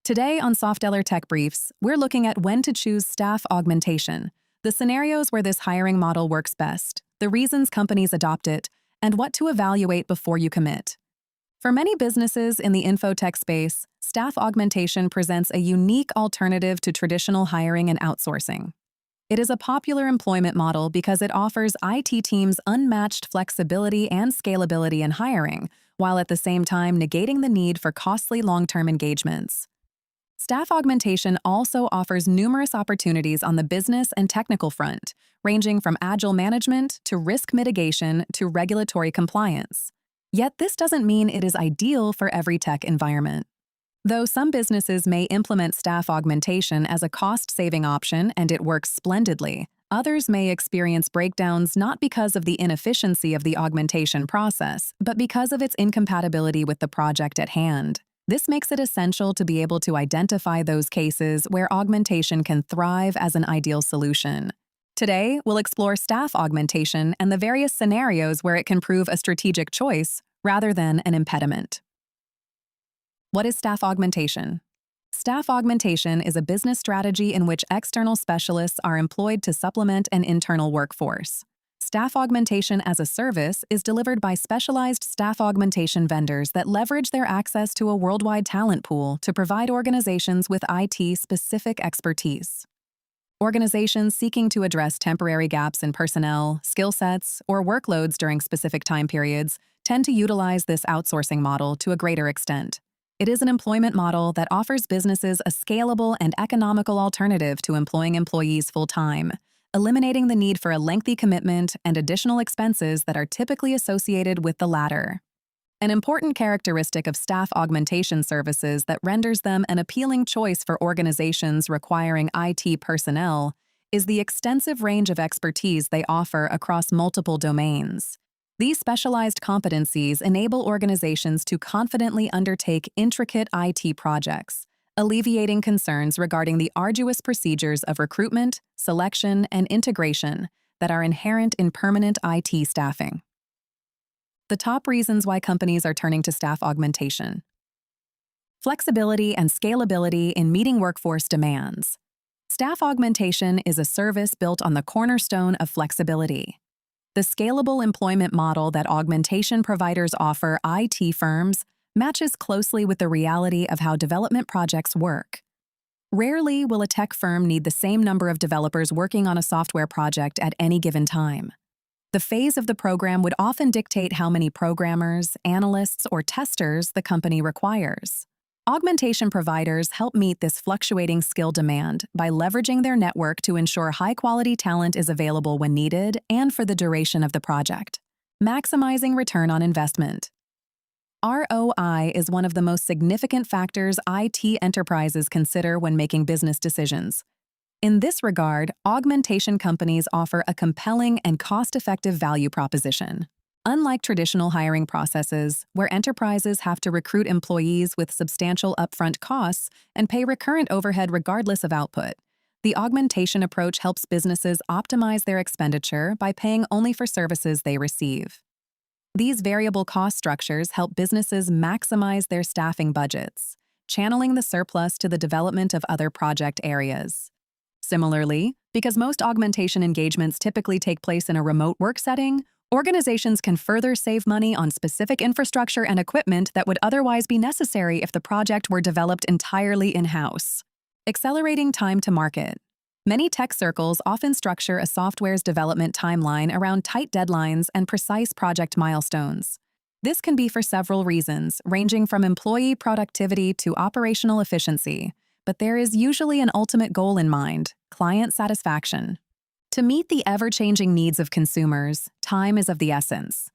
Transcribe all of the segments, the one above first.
Today on Softeller Tech Briefs, we're looking at when to choose staff augmentation, the scenarios where this hiring model works best, the reasons companies adopt it, and what to evaluate before you commit. For many businesses in the infotech space, staff augmentation presents a unique alternative to traditional hiring and outsourcing. It is a popular employment model because it offers IT teams unmatched flexibility and scalability in hiring, while at the same time negating the need for costly long-term engagements. Staff augmentation also offers numerous opportunities on the business and technical front, ranging from agile management to risk mitigation to regulatory compliance. Yet this doesn't mean it is ideal for every tech environment. Though some businesses may implement staff augmentation as a cost-saving option and it works splendidly, others may experience breakdowns not because of the inefficiency of the augmentation process, but because of its incompatibility with the project at hand. This makes it essential to be able to identify those cases where augmentation can thrive as an ideal solution. Today, we'll explore staff augmentation and the various scenarios where it can prove a strategic choice rather than an impediment. What is staff augmentation? Staff augmentation is a business strategy in which external specialists are employed to supplement an internal workforce. Staff augmentation as a service is delivered by specialized staff augmentation vendors that leverage their access to a worldwide talent pool to provide organizations with IT-specific expertise. Organizations seeking to address temporary gaps in personnel, skill sets, or workloads during specific time periods tend to utilize this outsourcing model to a greater extent. It is an employment model that offers businesses a scalable and economical alternative to employing employees full-time, eliminating the need for a lengthy commitment and additional expenses that are typically associated with the latter. An important characteristic of staff augmentation services that renders them an appealing choice for organizations requiring IT personnel is the extensive range of expertise they offer across multiple domains. These specialized competencies enable organizations to confidently undertake intricate IT projects, alleviating concerns regarding the arduous procedures of recruitment, selection, and integration that are inherent in permanent IT staffing. The top reasons why companies are turning to staff augmentation. Flexibility and scalability in meeting workforce demands. Staff augmentation is a service built on the cornerstone of flexibility. The scalable employment model that augmentation providers offer IT firms matches closely with the reality of how development projects work. Rarely will a tech firm need the same number of developers working on a software project at any given time. The phase of the program would often dictate how many programmers, analysts, or testers the company requires. Augmentation providers help meet this fluctuating skill demand by leveraging their network to ensure high-quality talent is available when needed and for the duration of the project, maximizing return on investment. ROI is one of the most significant factors IT enterprises consider when making business decisions. In this regard, augmentation companies offer a compelling and cost-effective value proposition. Unlike traditional hiring processes, where enterprises have to recruit employees with substantial upfront costs and pay recurrent overhead regardless of output, the augmentation approach helps businesses optimize their expenditure by paying only for services they receive. These variable cost structures help businesses maximize their staffing budgets, channeling the surplus to the development of other project areas. Similarly, because most augmentation engagements typically take place in a remote work setting, organizations can further save money on specific infrastructure and equipment that would otherwise be necessary if the project were developed entirely in-house. Accelerating time to market. Many tech circles often structure a software's development timeline around tight deadlines and precise project milestones. This can be for several reasons, ranging from employee productivity to operational efficiency, but there is usually an ultimate goal in mind: client satisfaction. To meet the ever-changing needs of consumers, time is of the essence.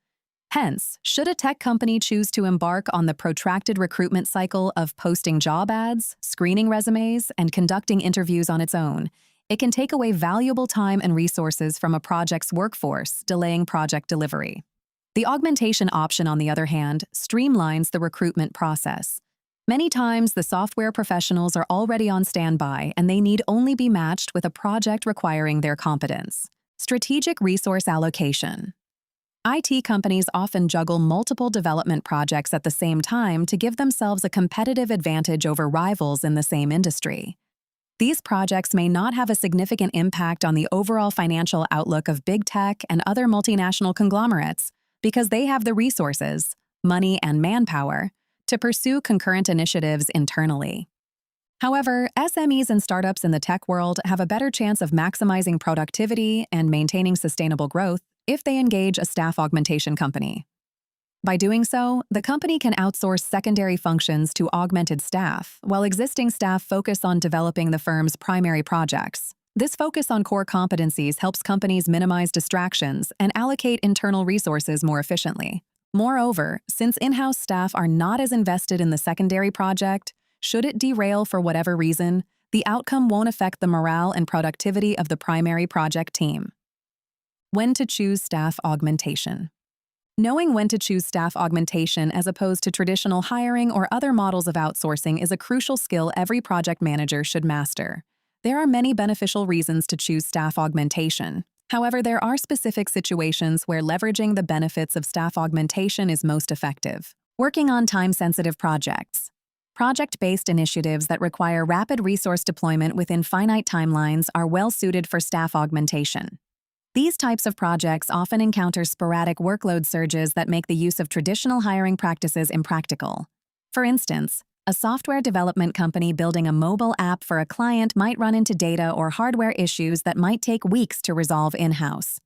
Hence, should a tech company choose to embark on the protracted recruitment cycle of posting job ads, screening resumes, and conducting interviews on its own, it can take away valuable time and resources from a project's workforce, delaying project delivery. The augmentation option, on the other hand, streamlines the recruitment process. Many times, the software professionals are already on standby and they need only be matched with a project requiring their competence. Strategic resource allocation. IT companies often juggle multiple development projects at the same time to give themselves a competitive advantage over rivals in the same industry. These projects may not have a significant impact on the overall financial outlook of big tech and other multinational conglomerates because they have the resources, money, and manpower to pursue concurrent initiatives internally. However, SMEs and startups in the tech world have a better chance of maximizing productivity and maintaining sustainable growth if they engage a staff augmentation company. By doing so, the company can outsource secondary functions to augmented staff, while existing staff focus on developing the firm's primary projects. This focus on core competencies helps companies minimize distractions and allocate internal resources more efficiently. Moreover, since in-house staff are not as invested in the secondary project, should it derail for whatever reason, the outcome won't affect the morale and productivity of the primary project team. When to choose staff augmentation. Knowing when to choose staff augmentation as opposed to traditional hiring or other models of outsourcing is a crucial skill every project manager should master. There are many beneficial reasons to choose staff augmentation. However, there are specific situations where leveraging the benefits of staff augmentation is most effective. Working on time-sensitive projects. Project-based initiatives that require rapid resource deployment within finite timelines are well-suited for staff augmentation. These types of projects often encounter sporadic workload surges that make the use of traditional hiring practices impractical. For instance, a software development company building a mobile app for a client might run into data or hardware issues that might take weeks to resolve in-house.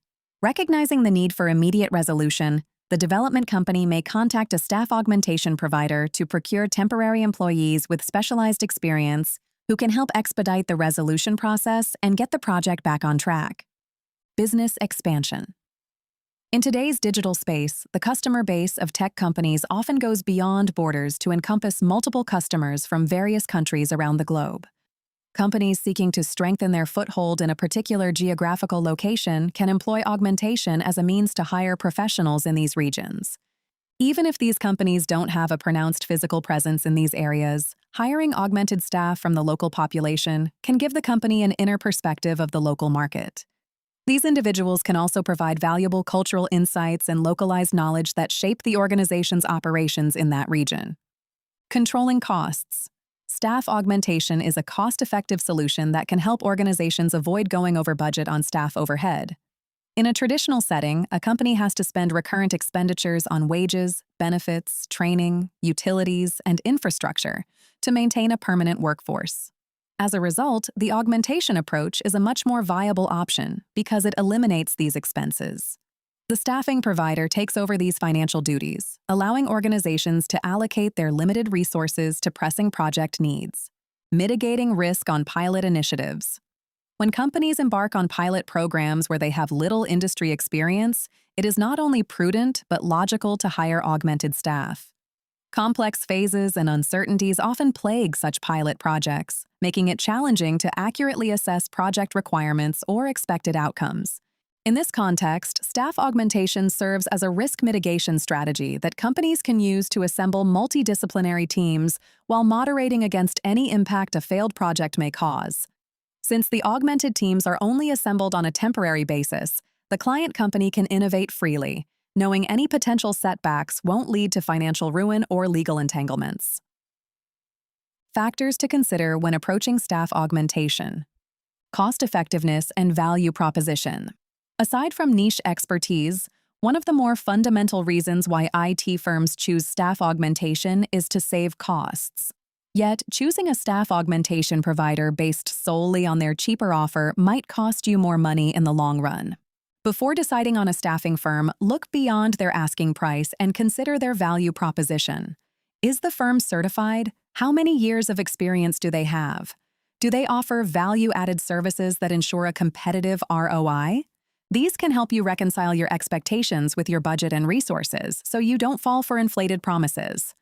Recognizing the need for immediate resolution, the development company may contact a staff augmentation provider to procure temporary employees with specialized experience who can help expedite the resolution process and get the project back on track. Business expansion. In today's digital space, the customer base of tech companies often goes beyond borders to encompass multiple customers from various countries around the globe. Companies seeking to strengthen their foothold in a particular geographical location can employ augmentation as a means to hire professionals in these regions. Even if these companies don't have a pronounced physical presence in these areas, hiring augmented staff from the local population can give the company an inner perspective of the local market. These individuals can also provide valuable cultural insights and localized knowledge that shape the organization's operations in that region. Controlling costs. Staff augmentation is a cost-effective solution that can help organizations avoid going over budget on staff overhead. In a traditional setting, a company has to spend recurrent expenditures on wages, benefits, training, utilities, and infrastructure to maintain a permanent workforce. As a result, the augmentation approach is a much more viable option because it eliminates these expenses. The staffing provider takes over these financial duties, allowing organizations to allocate their limited resources to pressing project needs. Mitigating risk on pilot initiatives. When companies embark on pilot programs where they have little industry experience, it is not only prudent but logical to hire augmented staff. Complex phases and uncertainties often plague such pilot projects, making it challenging to accurately assess project requirements or expected outcomes. In this context, staff augmentation serves as a risk mitigation strategy that companies can use to assemble multidisciplinary teams while moderating against any impact a failed project may cause. Since the augmented teams are only assembled on a temporary basis, the client company can innovate freely, knowing any potential setbacks won't lead to financial ruin or legal entanglements. Factors to consider when approaching staff augmentation. Cost effectiveness and value proposition. Aside from niche expertise, one of the more fundamental reasons why IT firms choose staff augmentation is to save costs. Yet, choosing a staff augmentation provider based solely on their cheaper offer might cost you more money in the long run. Before deciding on a staffing firm, look beyond their asking price and consider their value proposition. Is the firm certified? How many years of experience do they have? Do they offer value-added services that ensure a competitive ROI? These can help you reconcile your expectations with your budget and resources so you don't fall for inflated promises.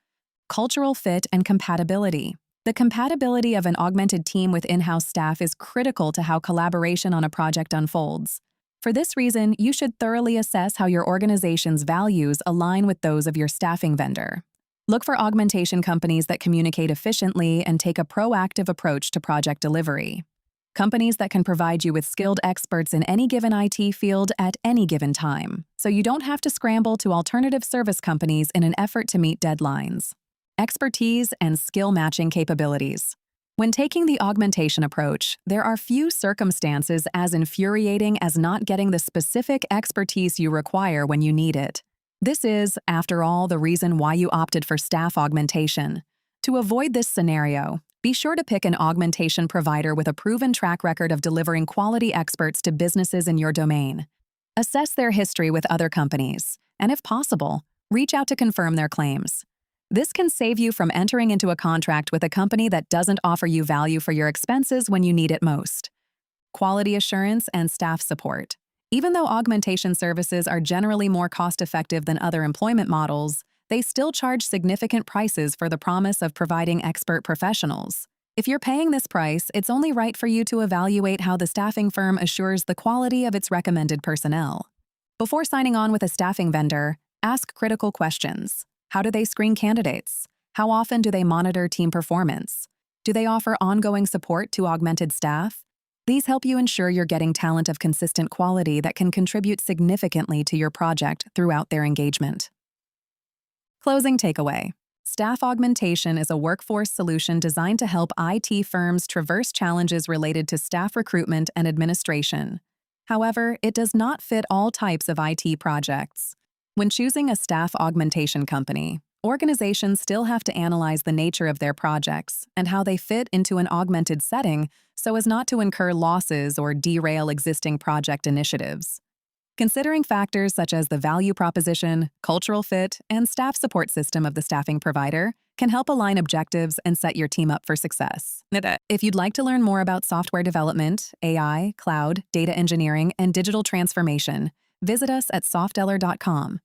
Cultural fit and compatibility. The compatibility of an augmented team with in-house staff is critical to how collaboration on a project unfolds. For this reason, you should thoroughly assess how your organization's values align with those of your staffing vendor. Look for augmentation companies that communicate efficiently and take a proactive approach to project delivery. Companies that can provide you with skilled experts in any given IT field at any given time, so you don't have to scramble to alternative service companies in an effort to meet deadlines. Expertise and skill matching capabilities. When taking the augmentation approach, there are few circumstances as infuriating as not getting the specific expertise you require when you need it. This is, after all, the reason why you opted for staff augmentation. To avoid this scenario, be sure to pick an augmentation provider with a proven track record of delivering quality experts to businesses in your domain. Assess their history with other companies, and if possible, reach out to confirm their claims. This can save you from entering into a contract with a company that doesn't offer you value for your expenses when you need it most. Quality assurance and staff support. Even though augmentation services are generally more cost-effective than other employment models, they still charge significant prices for the promise of providing expert professionals. If you're paying this price, it's only right for you to evaluate how the staffing firm assures the quality of its recommended personnel. Before signing on with a staffing vendor, ask critical questions. How do they screen candidates? How often do they monitor team performance? Do they offer ongoing support to augmented staff? These help you ensure you're getting talent of consistent quality that can contribute significantly to your project throughout their engagement. Closing takeaway. Staff augmentation is a workforce solution designed to help IT firms traverse challenges related to staff recruitment and administration. However, it does not fit all types of IT projects. When choosing a staff augmentation company, organizations still have to analyze the nature of their projects and how they fit into an augmented setting so as not to incur losses or derail existing project initiatives. Considering factors such as the value proposition, cultural fit, and staff support system of the staffing provider can help align objectives and set your team up for success. If you'd like to learn more about software development, AI, cloud, data engineering, and digital transformation, visit us at softeller.com.